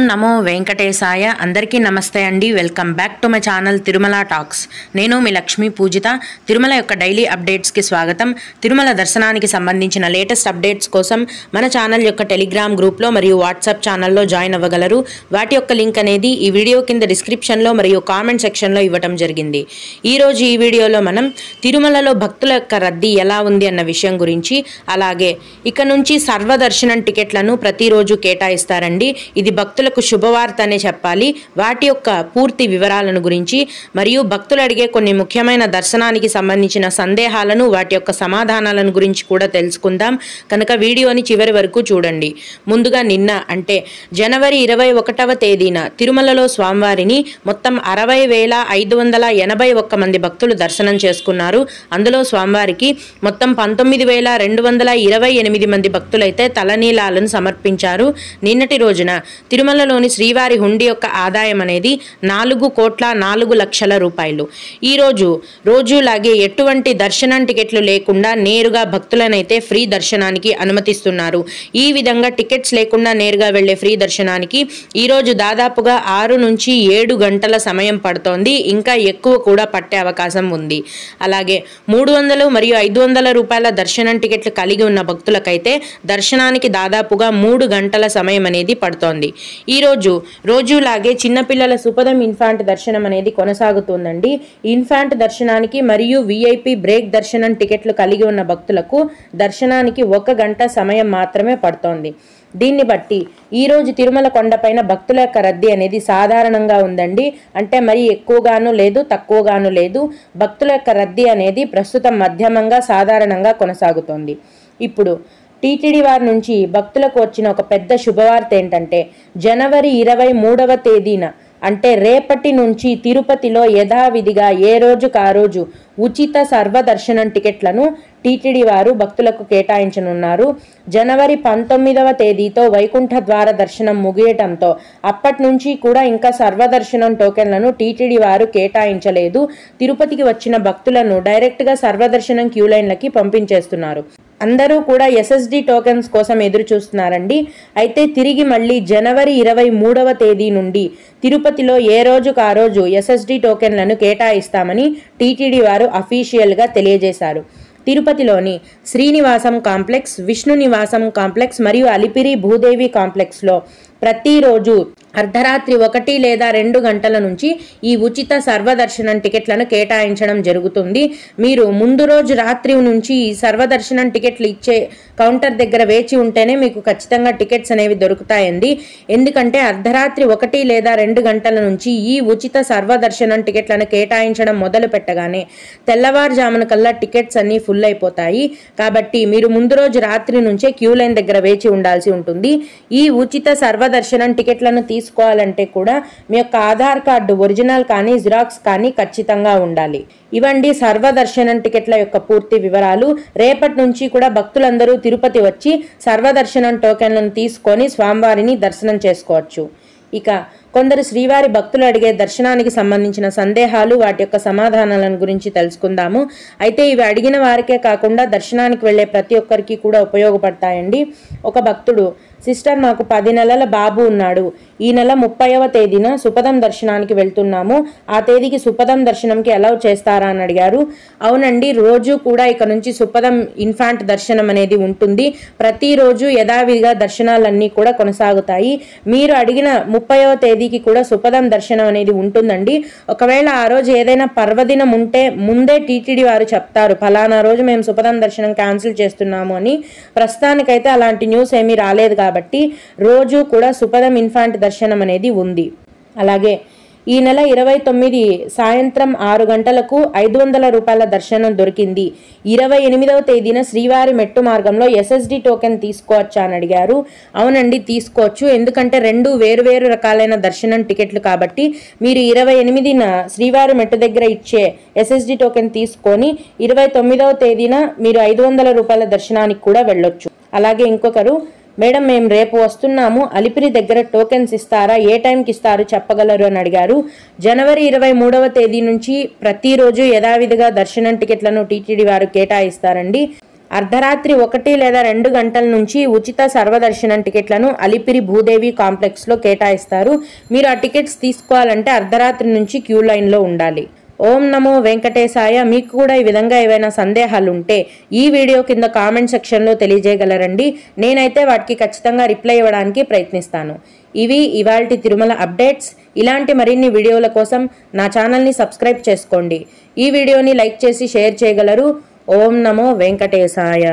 ఓం నమో వెంకటేశాయ. అందరికీ నమస్తే అండి. Welcome back to my channel Tirumala talks. నేను మీ లక్ష్మీ పూజిత. తిరుమల యొక్క డైలీ అప్డేట్స్కి స్వాగతం. తిరుమల దర్శనానికి సంబంధించిన లేటెస్ట్ అప్డేట్స్ కోసం మన ఛానల్ యొక్క టెలిగ్రామ్ గ్రూప్లో మరియు వాట్సాప్ ఛానల్లో జాయిన్ అవ్వగలరు. వాటి యొక్క లింక్ అనేది ఈ వీడియో కింద డిస్క్రిప్షన్లో మరియు కామెంట్ సెక్షన్లో ఇవ్వటం జరిగింది. ఈరోజు ఈ వీడియోలో మనం తిరుమలలో భక్తుల యొక్క రద్దీ ఎలా ఉంది అన్న విషయం గురించి, అలాగే ఇక నుంచి సర్వదర్శనం టికెట్లను ప్రతిరోజు కేటాయిస్తారండి. ఇది భక్తులకు శుభవార్త అనే చెప్పాలి. వాటి యొక్క పూర్తి వివరాలను గురించి మరియు భక్తులు అడిగే కొన్ని ముఖ్యమైన దర్శనానికి సంబంధించిన సందేహాలను, వాటి యొక్క సమాధానాలను గురించి కూడా తెలుసుకుందాం. కనుక వీడియోని చివరి వరకు చూడండి. ముందుగా నిన్న అంటే జనవరి 21వ తేదీన తిరుమలలో స్వామివారిని మొత్తం 60,581 మంది భక్తులు దర్శనం చేసుకున్నారు. అందులో స్వామివారికి మొత్తం 19,228 మంది భక్తులైతే తలనీలాలను సమర్పించారు. నిన్నటి రోజున తిరుమలలోని శ్రీవారి హుండీ యొక్క ఆదాయం అనేది 4,04,00,000 రూపాయలు. ఈరోజు రోజులాగే ఎటువంటి దర్శనం టికెట్లు లేకుండా నేరుగా భక్తులనైతే ఫ్రీ దర్శనానికి అనుమతిస్తున్నారు. ఈ విధంగా టికెట్స్ లేకుండా నేరుగా వెళ్లే ఫ్రీ దర్శనానికి ఈరోజు దాదాపుగా 6 నుంచి 7 గంటల సమయం పడుతోంది. ఇంకా ఎక్కువ కూడా పట్టే అవకాశం ఉంది. అలాగే 300 మరియు 500 రూపాయల దర్శనం టికెట్లు కలిగి ఉన్న భక్తులకైతే దర్శనానికి దాదాపుగా 3 గంటల సమయం అనేది పడుతోంది. ఈరోజు రోజులాగే చిన్నపిల్లల సుపదం ఇన్ఫాంట్ దర్శనం అనేది కొనసాగుతుందండి. ఇన్ఫాంట్ దర్శనానికి మరియు విఐపి బ్రేక్ దర్శనం టికెట్లు కలిగి ఉన్న భక్తులకు దర్శనానికి 1 గంట సమయం మాత్రమే పడుతోంది. దీన్ని బట్టి ఈరోజు తిరుమల కొండపైన భక్తుల యొక్క రద్దీ అనేది సాధారణంగా ఉందండి. అంటే మరీ ఎక్కువగాను లేదు, తక్కువగాను లేదు. భక్తుల యొక్క రద్దీ అనేది ప్రస్తుతం మధ్యమంగా సాధారణంగా కొనసాగుతోంది. ఇప్పుడు టీటీడీ వారి నుంచి భక్తులకు వచ్చిన ఒక పెద్ద శుభవార్త ఏంటంటే, జనవరి 23వ తేదీన అంటే రేపటి నుంచి తిరుపతిలో యథావిధిగా ఏ రోజుకు ఆ రోజు ఉచిత సర్వదర్శనం టికెట్లను టీటీడీ వారు భక్తులకు కేటాయించనున్నారు. జనవరి 19వ తేదీతో వైకుంఠ ద్వార దర్శనం ముగియటంతో అప్పటి నుంచి కూడా ఇంకా సర్వదర్శనం టోకెన్లను టీటీడీ వారు కేటాయించలేదు. తిరుపతికి వచ్చిన భక్తులను డైరెక్ట్గా సర్వదర్శనం క్యూ లైన్లకి పంపించేస్తున్నారు. అందరూ కూడా ఎస్ఎస్డి టోకెన్స్ కోసం ఎదురు చూస్తున్నారండి. అయితే తిరిగి మళ్ళీ జనవరి 23వ తేదీ నుండి తిరుపతిలో ఏ రోజుకు ఆ రోజు ఎస్ఎస్డి టోకెన్లను కేటాయిస్తామని టీటీడీ వారు అఫీషియల్గా తెలియజేశారు. తిరుపతిలోని శ్రీనివాసం కాంప్లెక్స్, విష్ణు నివాసం కాంప్లెక్స్ మరియు అలిపిరి భూదేవి కాంప్లెక్స్లో ప్రతిరోజు అర్ధరాత్రి 1 లేదా 2 గంటల నుంచి ఈ ఉచిత సర్వదర్శనం టికెట్లను కేటాయించడం జరుగుతుంది. మీరు ముందు రోజు రాత్రి నుంచి ఈ సర్వదర్శనం టికెట్లు ఇచ్చే కౌంటర్ దగ్గర వేచి ఉంటేనే మీకు ఖచ్చితంగా టికెట్స్ అనేవి దొరుకుతాయండి. ఎందుకంటే అర్ధరాత్రి 1 లేదా 2 గంటల నుంచి ఈ ఉచిత సర్వదర్శనం టికెట్లను కేటాయించడం మొదలు పెట్టగానే తెల్లవారుజామున కల్లా టికెట్స్ అన్ని ఫుల్ అయిపోతాయి. కాబట్టి మీరు ముందు రోజు రాత్రి నుంచే క్యూ లైన్ దగ్గర వేచి ఉండాల్సి ఉంటుంది. ఈ ఉచిత సర్వదర్శనం టికెట్లను తీసుకోవాలంటే కూడా మీ యొక్క ఆధార్ కార్డు ఒరిజినల్ కానీ జిరాక్స్ కానీ ఖచ్చితంగా ఉండాలి. ఇవండి సర్వదర్శనం టికెట్ల యొక్క పూర్తి వివరాలు. రేపటి నుంచి కూడా భక్తులందరూ తిరుపతి వచ్చి సర్వదర్శనం టోకెన్లను తీసుకొని స్వామివారిని దర్శనం చేసుకోవచ్చు. ఇక కొందరు శ్రీవారి భక్తులు అడిగే దర్శనానికి సంబంధించిన సందేహాలు, వాటి యొక్క సమాధానాలను గురించి తెలుసుకుందాము. అయితే ఇవి అడిగిన వారికే కాకుండా దర్శనానికి వెళ్లే ప్రతి ఒక్కరికి కూడా ఉపయోగపడతాయండి. ఒక భక్తుడు, సిస్టర్ నాకు 10 నెలల బాబు ఉన్నాడు. ఈ నెల 30వ తేదీన సుపదం దర్శనానికి వెళ్తున్నాము. ఆ తేదీకి సుపదం దర్శనంకి అలౌ చేస్తారా అని అడిగారు. అవునండి, రోజు కూడా ఇక నుంచి సుపదం ఇన్ఫాంట్ దర్శనం అనేది ఉంటుంది. ప్రతిరోజు యథావిధిగా దర్శనాలన్నీ కూడా కొనసాగుతాయి. మీరు అడిగిన 30వ తేదీకి కూడా సుపదం దర్శనం అనేది ఉంటుందండి. ఒకవేళ ఆ రోజు ఏదైనా పర్వదినం ఉంటే ముందే టీటీడీ వారు చెప్తారు, ఫలానా రోజు మేము సుపదం దర్శనం క్యాన్సిల్ చేస్తున్నాము అని. ప్రస్తుతానికైతే అలాంటి న్యూస్ ఏమీ రాలేదు కాబట్టి రోజు కూడా సుపదం ఇన్ఫాంట్ దర్శనం అనేది ఉంది. అలాగే ఈ నెల 29 సాయంత్రం 6 గంటలకు 500 రూపాయల దర్శనం దొరికింది. 28వ తేదీన శ్రీవారి మెట్టు మార్గంలో ఎస్ఎస్డి టోకెన్ తీసుకోవచ్చా అని అడిగారు. అవునండి, తీసుకోవచ్చు. ఎందుకంటే 2 వేరు రకాలైన దర్శనం టికెట్లు కాబట్టి మీరు 28న శ్రీవారి మెట్టు దగ్గర ఇచ్చే ఎస్ఎస్డి టోకెన్ తీసుకొని 29వ తేదీన మీరు 500 రూపాయల దర్శనానికి కూడా వెళ్ళొచ్చు. అలాగే ఇంకొకరు, మేడం మేము రేపు వస్తున్నాము, అలిపిరి దగ్గర టోకెన్స్ ఇస్తారా, ఏ టైంకి ఇస్తారు చెప్పగలరు అని అడిగారు. జనవరి 23వ తేదీ నుంచి ప్రతిరోజు యథావిధిగా దర్శనం టికెట్లను టీటీడీ వారు కేటాయిస్తారండి. అర్ధరాత్రి 1 లేదా 2 గంటల నుంచి ఉచిత సర్వదర్శనం టికెట్లను అలిపిరి భూదేవి కాంప్లెక్స్లో కేటాయిస్తారు. మీరు ఆ టికెట్స్ తీసుకోవాలంటే అర్ధరాత్రి నుంచి క్యూ లైన్లో ఉండాలి. ఓం నమో వెంకటేశాయ. మీకు కూడా ఈ విధంగా ఏవైనా సందేహాలు ఉంటే ఈ వీడియో కింద కామెంట్ సెక్షన్లో తెలియజేయగలరండి. నేనైతే వాటికి ఖచ్చితంగా రిప్లై ఇవ్వడానికి ప్రయత్నిస్తాను. ఇవి ఇవాల్టి తిరుమల అప్డేట్స్. ఇలాంటి మరిన్ని వీడియోల కోసం నా ఛానల్ని సబ్స్క్రైబ్ చేసుకోండి. ఈ వీడియోని లైక్ చేసి షేర్ చేయగలరు. ఓం నమో వెంకటేశాయ.